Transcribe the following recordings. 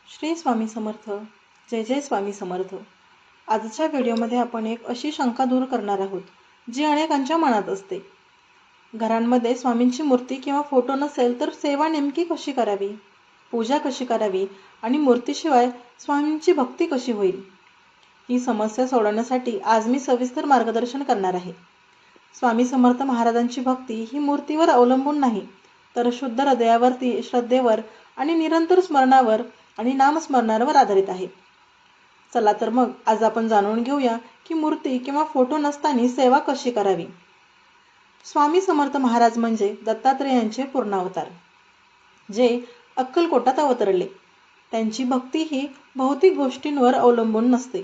श्री स्वामी समर्थ. जय जय स्वामी समर्थ. आजच्या व्हिडिओमध्ये आपण एक अशी शंका दूर करणार आहोत जी अनेकांच्या मनात असते. घरांमध्ये स्वामींची मूर्ती किंवा फोटो नसेल तर सेवा नेमकी कशी करावी, पूजा कशी करावी आणि मूर्तीशिवाय स्वामींची भक्ती कशी होईल, ही समस्या सोडवण्यासाठी आज मी सविस्तर मार्गदर्शन करणार आहे. स्वामी समर्थ महाराजांची भक्ती ही मूर्तीवर अवलंबून नाही, तर शुद्ध हृदयावरती श्रद्धेवर आणि निरंतर स्मरणावर आणि नामस्मरणावर आधारित आहे. चला तर मग आज आपण जाणून घेऊया की मूर्ती किंवा फोटो नसताना सेवा कशी करावी. स्वामी समर्थ महाराज म्हणजे दत्तात्रेयांचे पूर्णावतार, जे अक्कलकोटात अवतरले. त्यांची भक्ती ही भौतिक गोष्टींवर अवलंबून नसते.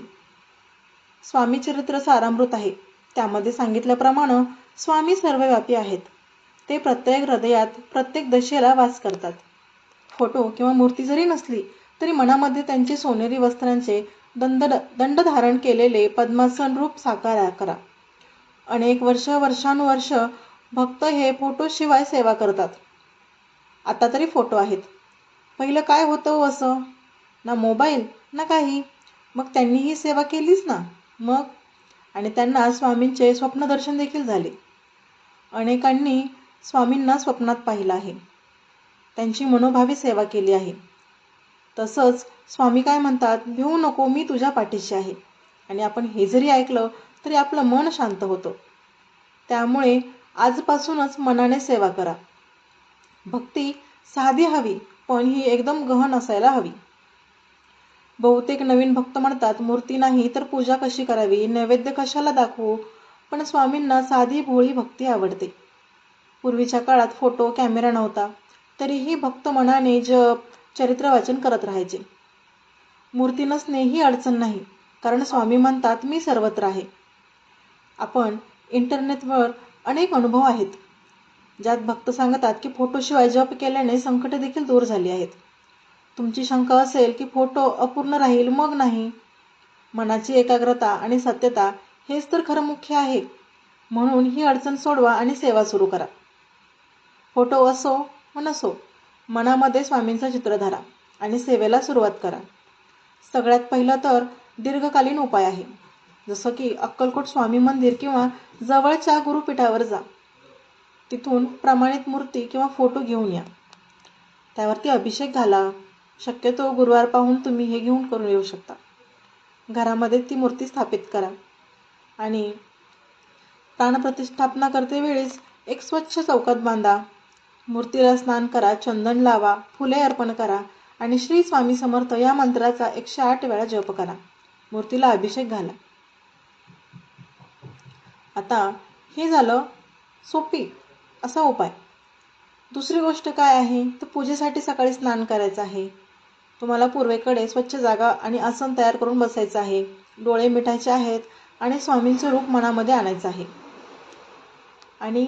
स्वामी चरित्र सारामृत आहे. त्यामध्ये सांगितल्याप्रमाणे स्वामी सर्वव्यापी आहेत. ते प्रत्येक हृदयात, प्रत्येक दशेला वास करतात. फोटो किंवा मूर्ती जरी नसली तरी मनामध्ये त्यांचे सोनेरी वस्त्रांचे दंड धारण केलेले पद्मासन रूप साकार करा. अनेक वर्षानुवर्ष भक्त हे फोटोशिवाय सेवा करतात. आता तरी फोटो आहेत, पहिलं काय होतं असं, ना मोबाईल ना काही. मग त्यांनी ही सेवा केलीच ना. मग आणि त्यांना स्वामींचे स्वप्नदर्शन देखील झाले. अनेकांनी स्वामींना स्वप्नात पाहिलं आहे, त्यांची मनोभावी सेवा केली आहे. तसंच स्वामी काय म्हणतात, भिवू नको, मी तुझ्या पाठीशी आहे. आणि आपण हे जरी ऐकलं तरी आपलं मन शांत होतं. त्यामुळे आजपासूनच मनाने सेवा करा. भक्ती साधी हवी, पण ही एकदम गहन असायला हवी. बहुतेक नवीन भक्त म्हणतात, मूर्ती नाही तर पूजा कशी करावी, नैवेद्य कशाला दाखवू. पण स्वामींना साधी भोळी भक्ती आवडते. पूर्वीच्या काळात फोटो, कॅमेरा नव्हता, तरीही भक्त मनाने जप, चरित्र वाचन करत राहायचे. मूर्ती नसणे ही अडचण नाही, कारण स्वामी म्हणतात, मी सर्वत्र आहे. आपण इंटरनेटवर अनेक अनुभव आहेत, ज्यात भक्त सांगतात की फोटोशिवाय जप केल्याने संकटे देखील दूर झाली आहेत. तुमची शंका असेल की फोटो अपूर्ण राहील, मग नाही. मनाची एकाग्रता आणि सत्यता हेच तर खरं मुख्य आहे. म्हणून ही अडचण सोडवा आणि सेवा सुरू करा. फोटो असो व नसो, मनामध्ये स्वामींचं चित्र धरा आणि सेवेला सुरुवात करा. सगळ्यात पहिलं तर दीर्घकालीन उपाय आहे, जसं की अक्कलकोट स्वामी मंदिर किंवा जवळच्या गुरुपीठावर जा. तिथून प्रमाणित मूर्ती किंवा फोटो घेऊन या. त्यावरती अभिषेक घाला. शक्यतो गुरुवार पाहून तुम्ही हे घेऊन करून येऊ शकता. घरामध्ये ती मूर्ती स्थापित करा आणि प्राणप्रतिष्ठापना करते वेळेस एक स्वच्छ चौकात बांधा. मूर्तीला स्नान करा, चंदन लावा, फुले अर्पण करा आणि श्री स्वामी समर्थ या मंत्राचा 108 वेळा जप करा. मूर्तीला अभिषेक घाला. आता हे झालं सोपी असा उपाय. दुसरी गोष्ट काय आहे, तर पूजेसाठी सकाळी स्नान करायचं आहे. तुम्हाला पूर्वेकडे स्वच्छ जागा आणि आसन तयार करून बसायचं आहे. डोळे मिटायचे आहेत आणि स्वामींचे रूप मनामध्ये आणायचं आहे. आणि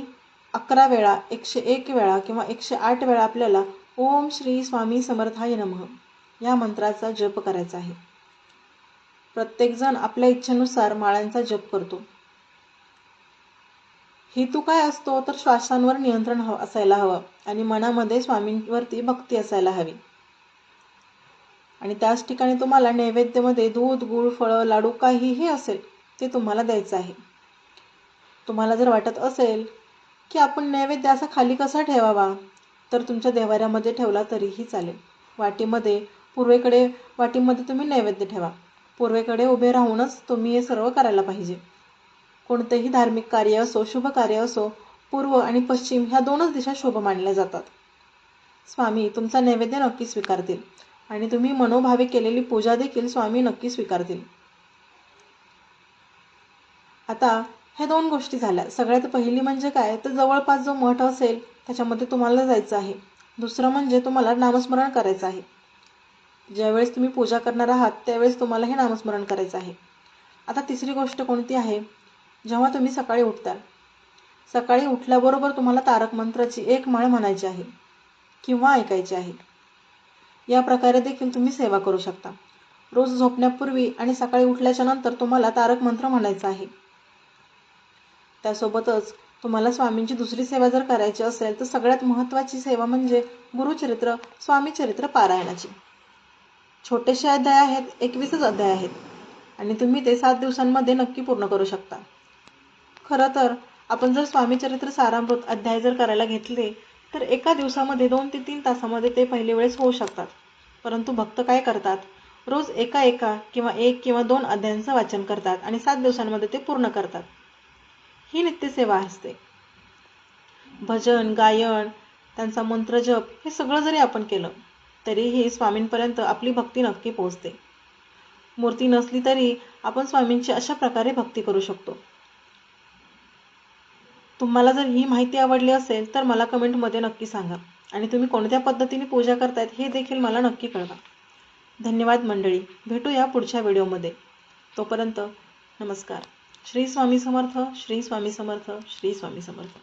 11 वेळा, 101 वेळा किंवा 108 वेळा आपल्याला ओम श्री स्वामी समर्थाय नमः या मंत्राचा जप करायचा आहे. प्रत्येकजण आपल्या इच्छेनुसार माळांचा जप करतो. हेतू काय असतो, तर श्वासांवर नियंत्रण असायला हवं आणि मनामध्ये स्वामींवरती भक्ती असायला हवी. आणि त्याच ठिकाणी तुम्हाला नैवेद्यामध्ये दूध, गूळ, फळं, लाडू काहीही असेल ते तुम्हाला द्यायचं आहे. तुम्हाला जर वाटत असेल की आपण नैवेद्य असा खाली कसा ठेवावा, तर तुमच्या देव्हाऱ्यामध्ये ठेवला तरीही चालेल. पूर्वेकडे वाटीमध्ये तुम्ही नैवेद्य ठेवा. पूर्वेकडे उभे राहूनच तुम्ही हे सर्व करायला पाहिजे. कोणतेही धार्मिक कार्य असो, शुभ कार्य असो, पूर्व आणि पश्चिम ह्या दोनच दिशा शुभ मानल्या जातात. स्वामी तुमचा नैवेद्य नक्की स्वीकारतील आणि तुम्ही मनोभावे केलेली पूजा देखील स्वामी नक्की स्वीकारतील. आता ह्या 2 गोष्टी झाल्या. सगळ्यात पहिली म्हणजे काय, तर जवळपास जो मठ असेल त्याच्यामध्ये तुम्हाला जायचं आहे. दुसरं म्हणजे तुम्हाला नामस्मरण करायचं आहे. ज्यावेळेस तुम्ही पूजा करणार आहात त्यावेळेस तुम्हाला हे नामस्मरण करायचं आहे. आता तिसरी गोष्ट कोणती आहे, जेव्हा तुम्ही सकाळी उठताल, सकाळी उठल्याबरोबर तुम्हाला तारक मंत्राची 1 माळ म्हणायची आहे किंवा ऐकायची आहे. या प्रकारे देखील तुम्ही सेवा करू शकता. रोज झोपण्यापूर्वी आणि सकाळी उठल्याच्या नंतर तुम्हाला तारक मंत्र म्हणायचा आहे. त्यासोबतच तुम्हाला स्वामींची दुसरी सेवा जर करायची असेल तर सगळ्यात महत्त्वाची सेवा म्हणजे गुरुचरित्र, स्वामी चरित्र पारायणाची. छोटेसे अध्याय आहेत, 21च अध्याय आहेत आणि तुम्ही ते 7 दिवसांमध्ये नक्की पूर्ण करू शकता. खरं तर आपण जर स्वामी चरित्र सारामृत अध्याय जर करायला घेतले तर एका दिवसामध्ये 2 ते 3 तासामध्ये ते पहिली वेळेस होऊ शकतात. परंतु भक्त काय करतात, रोज एका किंवा 1 किंवा 2 अध्यायांचं वाचन करतात आणि 7 दिवसांमध्ये ते पूर्ण करतात. ही नित्यसेवा असते. भजन, गायन, त्यांचा मंत्रजप हे सगळं जरी आपण केलं तरीही स्वामींपर्यंत आपली भक्ती नक्की पोहोचते. मूर्ती नसली तरी आपण स्वामींची अशा प्रकारे भक्ती करू शकतो. तुम्हाला जर ही माहिती आवडली असेल तर मला कमेंटमध्ये नक्की सांगा आणि तुम्ही कोणत्या पद्धतीने पूजा करतायत हे देखील मला नक्की कळवा. धन्यवाद मंडळी. भेटूया पुढच्या व्हिडिओमध्ये. तोपर्यंत नमस्कार. श्री स्वामी समर्थ, श्री स्वामी समर्थ, श्री स्वामी समर्थ.